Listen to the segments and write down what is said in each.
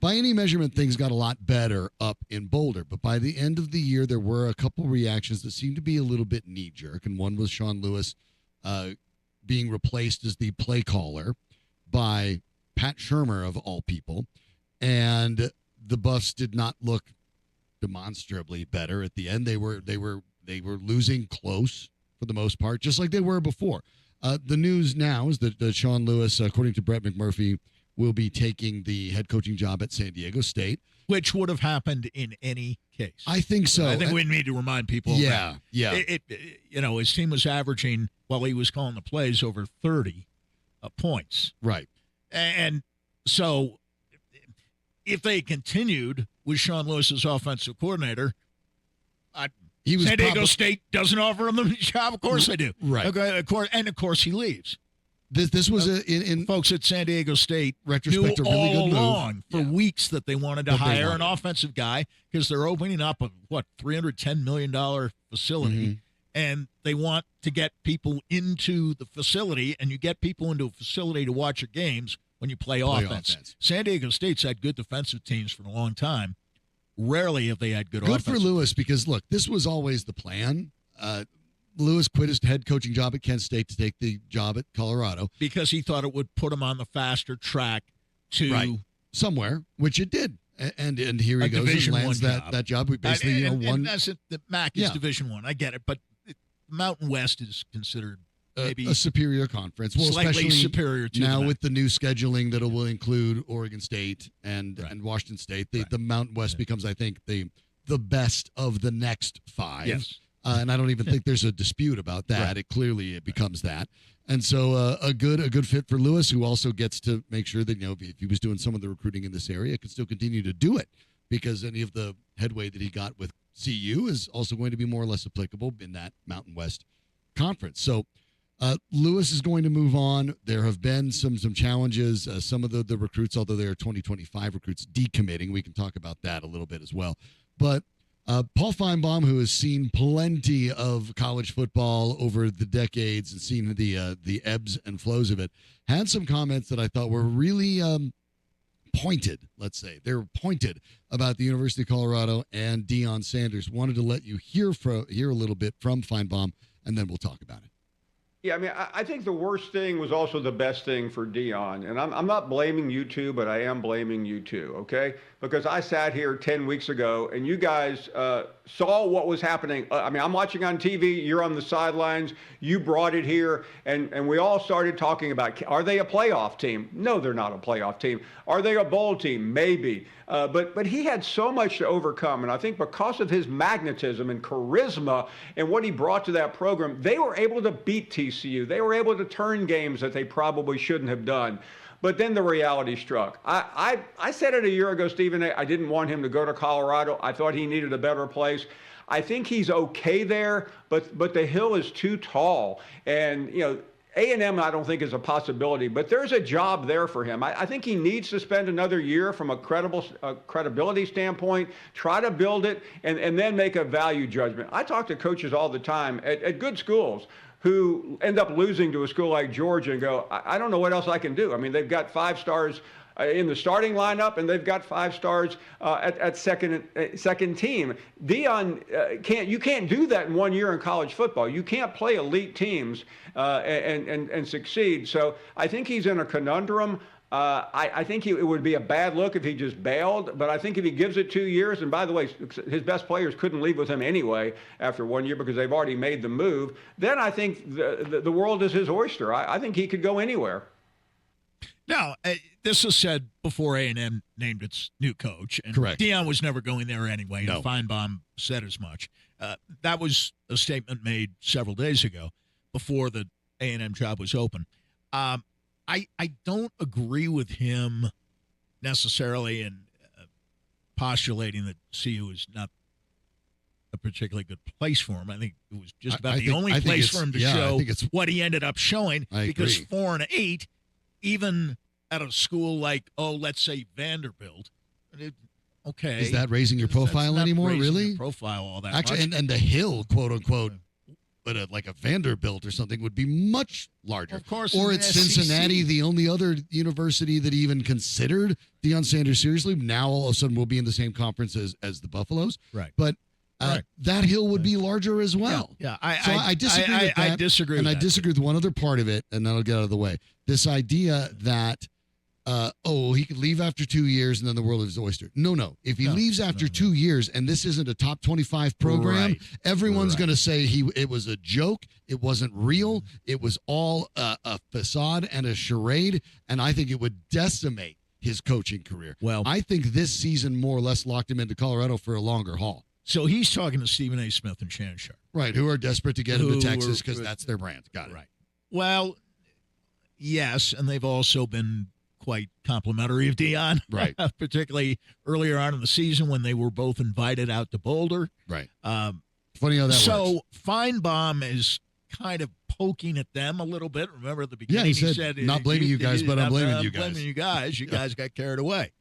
by any measurement, things got a lot better up in Boulder. But by the end of the year, there were a couple reactions that seemed to be a little bit knee-jerk, and one was Sean Lewis being replaced as the play caller by Pat Shurmur, of all people. And the Buffs did not look demonstrably better at the end. They were losing close for the most part, just like they were before. The news now is that Sean Lewis, according to Brett McMurphy, will be taking the head coaching job at San Diego State. Which would have happened in any case. I think so. I think we need to remind people of that. Yeah. His team was averaging, while he was calling the plays, over 30 points. Right. And so if they continued with Sean Lewis as offensive coordinator, San Diego State doesn't offer him the job. Of course they do. Right. Okay, of course he leaves. This was in folks at San Diego State retrospect knew a really all good along for weeks that they wanted to hire an wanted. offensive guy because they're opening up a $310 million facility, and they want to get people into the facility, and you get people into a facility to watch your games when you play offense. San Diego State's had good defensive teams for a long time. Rarely have they had good offensive for Lewis teams. because, look, this was always the plan. Lewis quit his head coaching job at Kent State to take the job at Colorado. Because he thought it would put him on the faster track to somewhere, which it did. And here he goes and lands that job. We basically won. And that's it. The MAC is Division I. I get it, but Mountain West is considered maybe a superior conference. Well, slightly especially superior to now the with the new scheduling that will include Oregon State and Washington State. The Mountain West becomes, I think, the best of the next five. Yes. And I don't even think there's a dispute about that. Right. It clearly becomes that. And so a good fit for Lewis, who also gets to make sure that, if he was doing some of the recruiting in this area, could still continue to do it, because any of the headway that he got with CU is also going to be more or less applicable in that Mountain West conference. So Lewis is going to move on. There have been some challenges. Some of the recruits, although they are 2025 recruits, decommitting. We can talk about that a little bit as well. But Paul Feinbaum, who has seen plenty of college football over the decades and seen the ebbs and flows of it, had some comments that I thought were really pointed, let's say. They were pointed about the University of Colorado and Deion Sanders. Wanted to let you hear a little bit from Feinbaum, and then we'll talk about it. Yeah, I mean, I think the worst thing was also the best thing for Deion. And I'm not blaming you two, but I am blaming you two, okay? Because I sat here 10 weeks ago, and you guys saw what was happening. I mean, I'm watching on TV. You're on the sidelines. You brought it here. And we all started talking about, are they a playoff team? No, they're not a playoff team. Are they a bowl team? Maybe. But he had so much to overcome. And I think because of his magnetism and charisma and what he brought to that program, they were able to beat TCU. They were able to turn games that they probably shouldn't have done. But then the reality struck. I said it a year ago, Stephen. I didn't want him to go to Colorado. I thought he needed a better place. I think he's okay there, but the hill is too tall. And, A&M, I don't think is a possibility, but there's a job there for him. I think he needs to spend another year from a credibility standpoint, try to build it, and then make a value judgment. I talk to coaches all the time at good schools who end up losing to a school like Georgia and go, I don't know what else I can do. I mean, they've got 5 stars in the starting lineup, and they've got 5 stars at second team. Deion you can't do that in 1 year in college football. You can't play elite teams and succeed. So I think he's in a conundrum. I think it would be a bad look if he just bailed, but I think if he gives it 2 years, and by the way, his best players couldn't leave with him anyway after 1 year because they've already made the move, then I think the world is his oyster. I think he could go anywhere. Now, this was said before A&M named its new coach. And correct. Deion was never going there anyway, No. and Feinbaum said as much. That was a statement made several days ago before the A&M job was open. I don't agree with him necessarily in postulating that CU is not a particularly good place for him. I think it was just about the only place for him to show what he ended up showing, because 4-8, even at a school like, let's say Vanderbilt, okay. Is that raising your profile anymore, really? Your profile all that Actually, much. and the hill, quote unquote, but like a Vanderbilt or something would be much larger. Of course. Or in it's the SEC. Cincinnati, the only other university that even considered Deion Sanders seriously, now all of a sudden we'll be in the same conference as the Buffaloes. Right. But Right. that hill would be larger as well. Yeah. I disagree with that. I disagree and with I that. disagree with one other part of it, and then I'll get out of the way. This idea that, he could leave after 2 years and then the world is his oyster. No. If he leaves after 2 years and this isn't a top 25 program, Right. everyone's going to say it was a joke. It wasn't real. It was all a facade and a charade. And I think it would decimate his coaching career. Well, I think this season more or less locked him into Colorado for a longer haul. So he's talking to Stephen A. Smith and Shannon Sharp. Right, who are desperate to get him Who to Texas are- because that's their brand. Got it. Right. Well, yes, and they've also been quite complimentary of Deion. Right. Particularly earlier on in the season when they were both invited out to Boulder. Right. Funny how that works. So Feinbaum is kind of poking at them a little bit. Remember at the beginning he said, "Not blaming you guys, but I'm blaming you guys." Blaming you guys. You guys got carried away.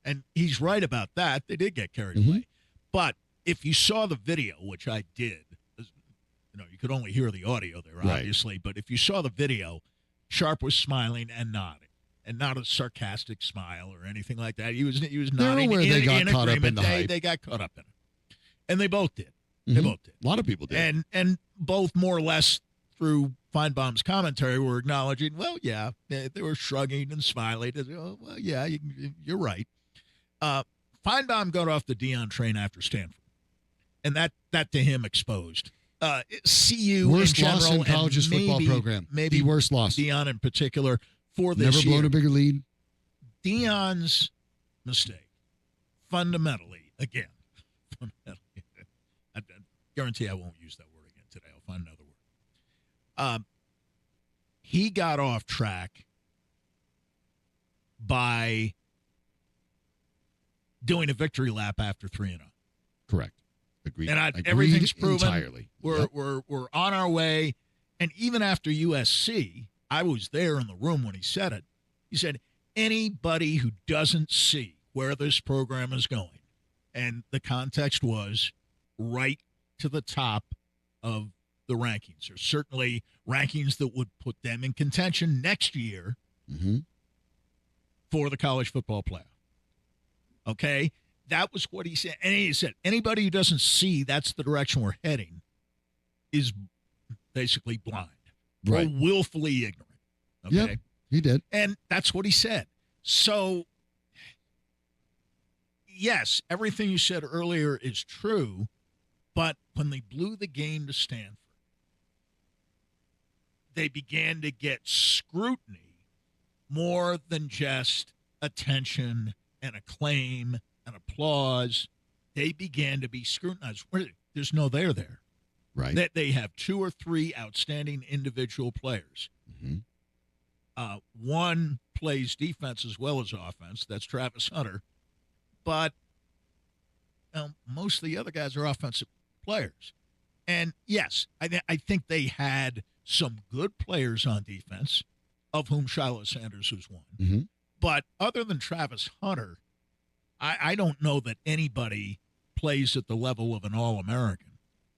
And he's right about that. They did get carried Mm-hmm. away. But if you saw the video, which I did, you could only hear the audio there, Right. obviously. But if you saw the video, Sharp was smiling and nodding, and not a sarcastic smile or anything like that. He was nodding. aware they got in caught up in agreement. the hype. They got caught up in it, and they both did. They Mhm. both did. A lot of people did. And both more or less through Feinbaum's commentary were acknowledging, well, yeah, they were shrugging and smiling. Oh, well, yeah, you're right. Feinbaum got off the Deion train after Stanford, and that to him exposed CU worst in general, loss in college's and football program. Maybe the worst loss. Deion in particular for this Never year. blown a bigger lead. Deion's mistake, fundamentally, I guarantee I won't use that word again today. I'll find another word. He got off track by doing a victory lap after 3-0. Correct. Agreed. And Agreed everything's proven. entirely. We're Yep. we're on our way. And even after USC, I was there in the room when he said it. He said, anybody who doesn't see where this program is going, and the context was right to the top of the rankings, or certainly rankings that would put them in contention next year Mm-hmm. for the college football playoff. Okay? That was what he said. And he said, anybody who doesn't see that's the direction we're heading is basically blind Right. or willfully ignorant. Okay? Yep. He did. And that's what he said. So, yes, everything you said earlier is true, but when they blew the game to Stanford, they began to get scrutiny more than just attention and acclaim and applause. They began to be scrutinized. There's no there there. Right. That they have 2 or 3 outstanding individual players. Mm-hmm. One plays defense as well as offense. That's Travis Hunter. But most of the other guys are offensive players. And, yes, I think they had some good players on defense, of whom Shiloh Sanders was one. Mm-hmm. But other than Travis Hunter, I don't know that anybody plays at the level of an All-American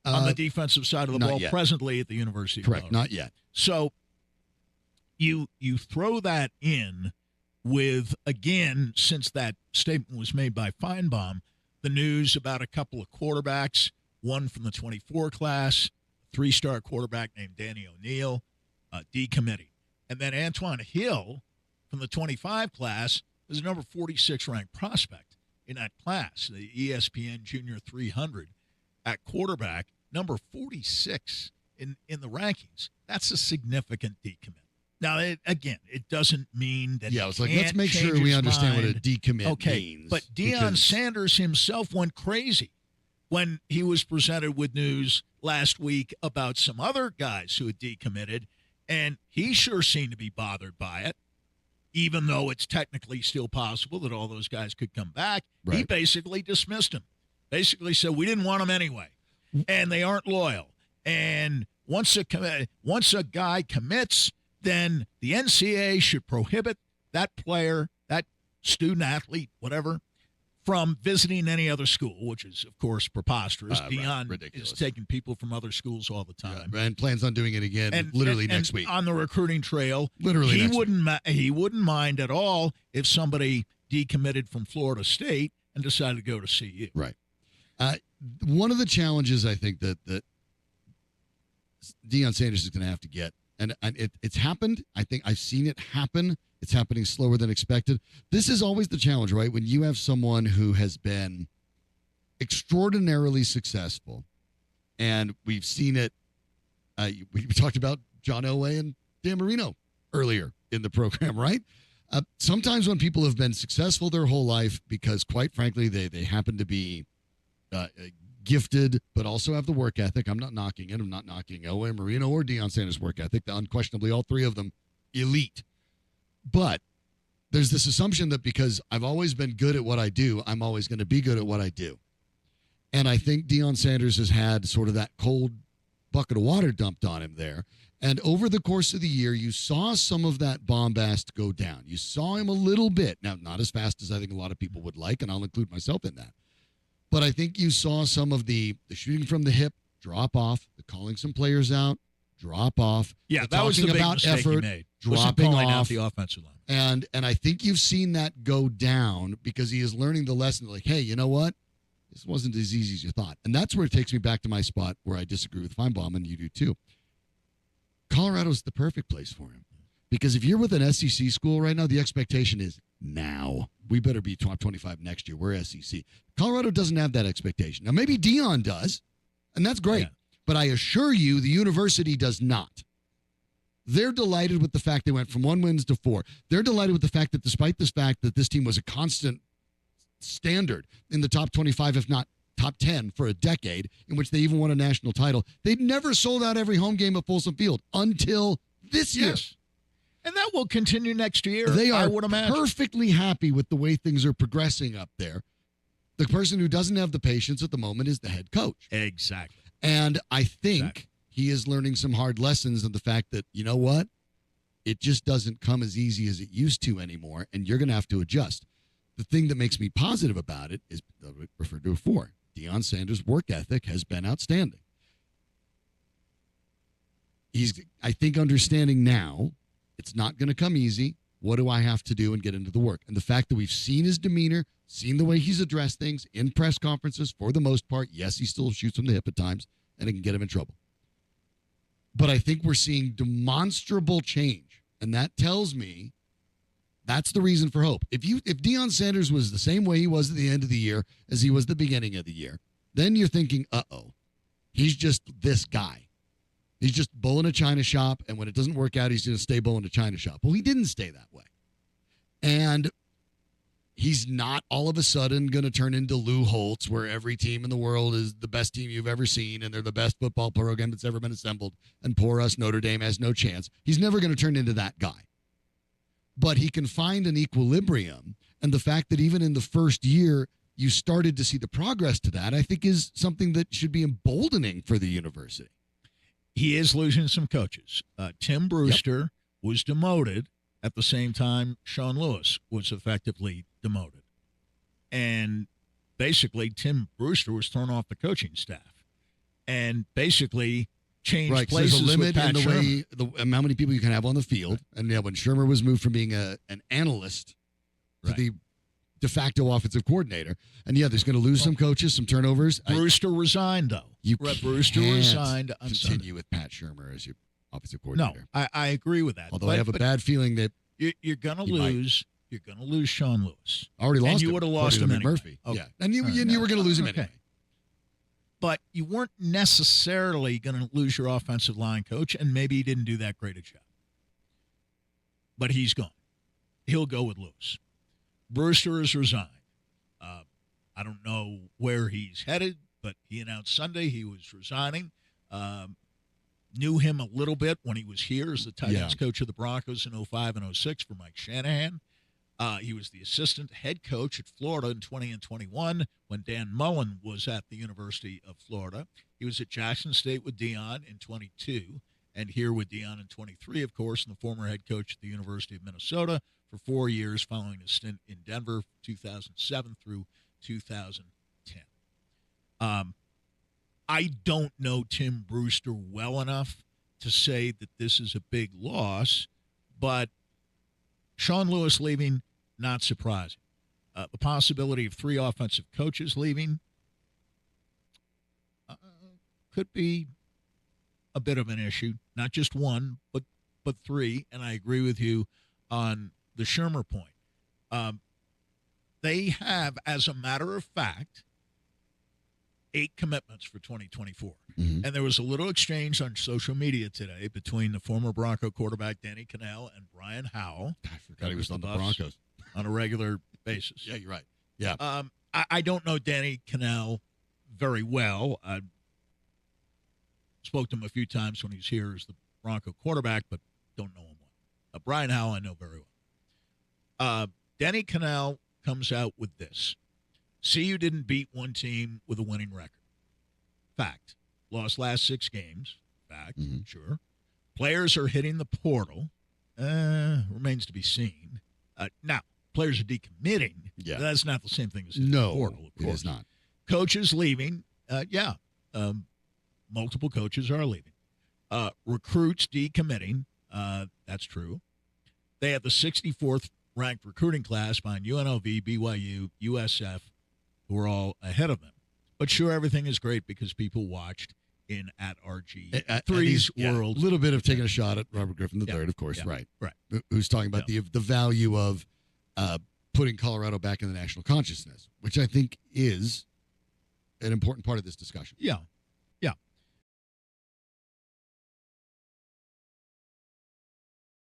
on the defensive side of the not ball yet. presently at the University of Correct. Colorado. Not yet. So you throw that in with, again, since that statement was made by Feinbaum, the news about a couple of quarterbacks, one from the 24 class, 3-star quarterback named Danny O'Neill, decommitting. And then Antoine Hill from the 25 class is a number 46 ranked prospect in that class, the ESPN Junior 300 at quarterback, number 46 in the rankings. That's a significant decommit. Now, it doesn't mean that Yeah, it's he like, let's can't make sure change we his understand what a mind. decommit Okay, means. but Deion because- Sanders himself went crazy when he was presented with news last week about some other guys who had decommitted, and he sure seemed to be bothered by it, even though it's technically still possible that all those guys could come back. He Right. basically dismissed him, basically said, we didn't want them anyway, and they aren't loyal. And once a guy commits, then the NCAA should prohibit that player, that student, athlete, whatever, from visiting any other school, which is, of course, preposterous. Right, Deion ridiculous. is taking people from other schools all the time. and plans on doing it again literally and next week. on the recruiting trail. Literally he next wouldn't he wouldn't mind at all if somebody decommitted from Florida State and decided to go to CU. Right. One of the challenges I think that Deion Sanders is going to have to get, and it's happened. I think I've seen it happen. It's happening slower than expected. This is always the challenge, right? When you have someone who has been extraordinarily successful, and we've seen it. We talked about John Elway and Dan Marino earlier in the program, right? Sometimes when people have been successful their whole life because, quite frankly, they happen to be gifted, but also have the work ethic. I'm not knocking it. I'm not knocking Elway, Marino, or Deion Sanders' work ethic. Unquestionably, all three of them elite. But there's this assumption that because I've always been good at what I do, I'm always going to be good at what I do. And I think Deion Sanders has had sort of that cold bucket of water dumped on him there. And over the course of the year, you saw some of that bombast go down. You saw him a little bit. Now, not as fast as I think a lot of people would like, and I'll include myself in that. But I think you saw some of the shooting from the hip drop off, the calling some players out, drop off. Yeah, that was the big mistake he made. Dropping calling off out the offensive line. And I think you've seen that go down because he is learning the lesson. Like, hey, you know what? This wasn't as easy as you thought. And that's where it takes me back to my spot where I disagree with Feinbaum, and you do too. Colorado's the perfect place for him. Because if you're with an SEC school right now, the expectation is now. We better be top 25 next year. We're SEC. Colorado doesn't have that expectation. Now, maybe Deion does, and that's great. Yeah. But I assure you, the university does not. They're delighted with the fact they went from 1 wins to 4. They're delighted with the fact that despite this fact that this team was a constant standard in the top 25, if not top 10 for a decade, in which they even won a national title, they'd never sold out every home game at Folsom Field until this year. Yes. And that will continue next year, they are I would imagine. Perfectly happy with the way things are progressing up there. The person who doesn't have the patience at the moment is the head coach. Exactly. And I think he is learning some hard lessons in the fact that, you know what? It just doesn't come as easy as it used to anymore, and you're going to have to adjust. The thing that makes me positive about it is, referred to before, Deion Sanders' work ethic has been outstanding. He's, I think, understanding now it's not going to come easy. What do I have to do and get into the work? And the fact that we've seen his demeanor, seen the way he's addressed things in press conferences for the most part. Yes, he still shoots from the hip at times, and it can get him in trouble. But I think we're seeing demonstrable change, and that tells me that's the reason for hope. If Deion Sanders was the same way he was at the end of the year as he was the beginning of the year, then you're thinking, he's just this guy. He's just bull in a china shop, and when it doesn't work out, he's going to stay bull in a china shop. Well, he didn't stay that way. And he's not all of a sudden going to turn into Lou Holtz, where every team in the world is the best team you've ever seen, and they're the best football program that's ever been assembled, and poor us, Notre Dame has no chance. He's never going to turn into that guy. But he can find an equilibrium, and the fact that even in the first year, you started to see the progress to that, I think is something that should be emboldening for the university. He is losing some coaches. Tim Brewster was demoted at the same time Sean Lewis was effectively demoted. And basically, Tim Brewster was thrown off the coaching staff and basically changed places there's a limit with Pat in Shermer. how many people you can have on the field. Right. And when Shermer was moved from being an analyst to the de facto offensive coordinator. And, there's going to lose some coaches, some turnovers. Brewster resigned, though. Brewster resigned on continue Sunday. with Pat Shermer as your offensive coordinator. No, I agree with that. Although I have a bad feeling that you're going to lose. You're going to lose Sean Lewis. Already lost him. And you would have lost him anyway. Murphy. Okay. Yeah. And you were going to lose him anyway. But you weren't necessarily going to lose your offensive line coach, and maybe he didn't do that great a job. But he's gone. He'll go with Lewis. Brewster has resigned. I don't know where he's headed, but he announced Sunday he was resigning. Knew him a little bit when he was here as the tight ends coach of the Broncos in 05 and 06 for Mike Shanahan. He was the assistant head coach at Florida in 20 and 21 when Dan Mullen was at the University of Florida. He was at Jackson State with Deion in 22 and here with Deion in 23, of course, and the former head coach at the University of Minnesota for 4 years following a stint in Denver 2007 through 2010. I don't know Tim Brewster well enough to say that this is a big loss, but Sean Lewis leaving, not surprising. The possibility of 3 offensive coaches leaving could be a bit of an issue. Not just one, but 3. And I agree with you on the Shermer point. They have, as a matter of fact, 8 commitments for 2024. Mm-hmm. And there was a little exchange on social media today between the former Bronco quarterback Danny Cannell and Brian Howell. I forgot he was on the Buffs Broncos on a regular basis. Yeah, you're right. Yeah. I don't know Danny Cannell very well. I spoke to him a few times when he's here as the Bronco quarterback, but don't know him well. Brian Howell I know very well. Danny Cannell comes out with this. CU didn't beat one team with a winning record. Fact. Lost last 6 games. Fact. Mm-hmm. Sure. Players are hitting the portal. Remains to be seen. Now, players are decommitting. Yeah. That's not the same thing as hitting the portal, of it course. is not. Coaches leaving. Multiple coaches are leaving. Recruits decommitting. That's true. They have the 64th ranked recruiting class behind UNLV, BYU, USF, who are all ahead of them. But sure, everything is great because people watched at RG3's world. A little bit of taking a shot at Robert Griffin III, of course, right. Who's talking about the value of putting Colorado back in the national consciousness, which I think is an important part of this discussion. Yeah.